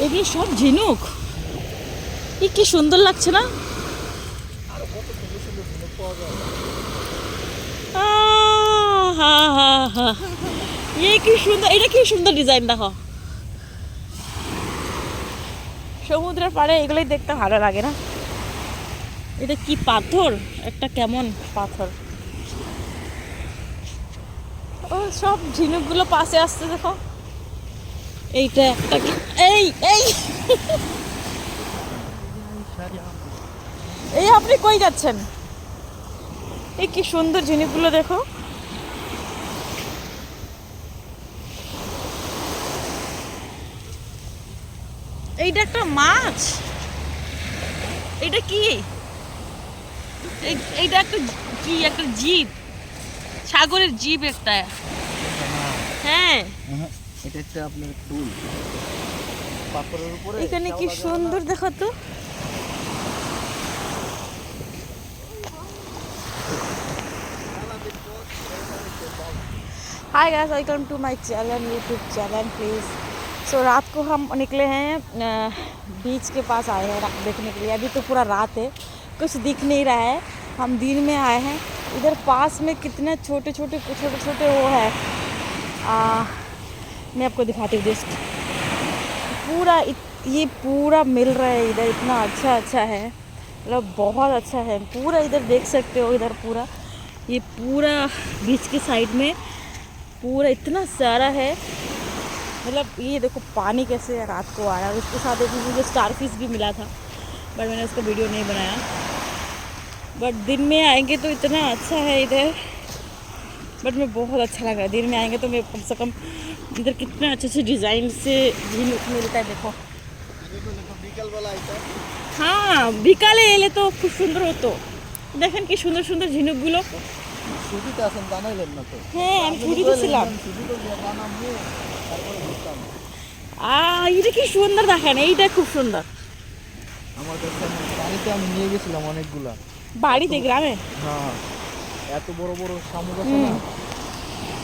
এগুলো সব ঝিনুক, কি সুন্দর লাগছে না? কি সুন্দর, এটা কি সুন্দর ডিজাইন দেখো। সমুদ্রের পাড়ে এগুলোই দেখতে ভালো লাগে না? এটা কি পাথর, একটা কেমন পাথর। ও সব ঝিনুকগুলো পাশে আসছে দেখো। এইটা একটা এই এই এই আপনি কই যাচ্ছেন? এই কি সুন্দর ঝিনুকগুলো দেখো। এইটা একটা মাছ, এটা কি? এইটা একটা কি, একটা জীব, সাগরের জীব একটা। হ্যাঁ, এটা হচ্ছে আপনার ফুল পাথরের উপরে। এখানে কি সুন্দর দেখো তো। Hi guys, welcome to my channel, YouTube channel please. So रात को हम निकले हैं, बीच के पास आए हैं देखने के लिए। अभी तो पूरा रात है, कुछ दिख नहीं रहा है। हम दिन में आए हैं। इधर पास में कितने छोटे छोटे वो है। मैं आपको दिखाती हूँ। जस्ट पूरा ये पूरा मिल रहा है इधर, इतना अच्छा है, मतलब बहुत अच्छा है। पूरा इधर देख सकते हो, इधर पूरा ये पूरा बीच के साइड में पूरा इतना सारा है। मतलब ये देखो पानी कैसे रात को आ रहा है। उसके साथ एक मुझे स्टारफिश भी मिला था, बट मैंने उसका वीडियो नहीं बनाया। बट दिन में आएंगे तो इतना अच्छा है इधर, बट मैं बहुत अच्छा लग रहा है। दिन में आएंगे तो मैं कम से कम इधर कितना अच्छे डिज़ाइन से झील मिलता है देखो। हाँ, বিকালে এলে তো খুব সুন্দর হতো। দেখেন কি সুন্দর সুন্দর ঝিনুকগুলো। ছুটিতে আছেন জানাইলেন না তো? হ্যাঁ, আমি ছুটিতে ছিলাম। এটা কি সুন্দর দেখেন, এইটা খুব সুন্দর। আমাদের বাড়িতে আমি নিয়ে গেছিলাম অনেকগুলা। বাড়িতে গ্রামে? হ্যাঁ, এত বড় বড় শামুক আছে না।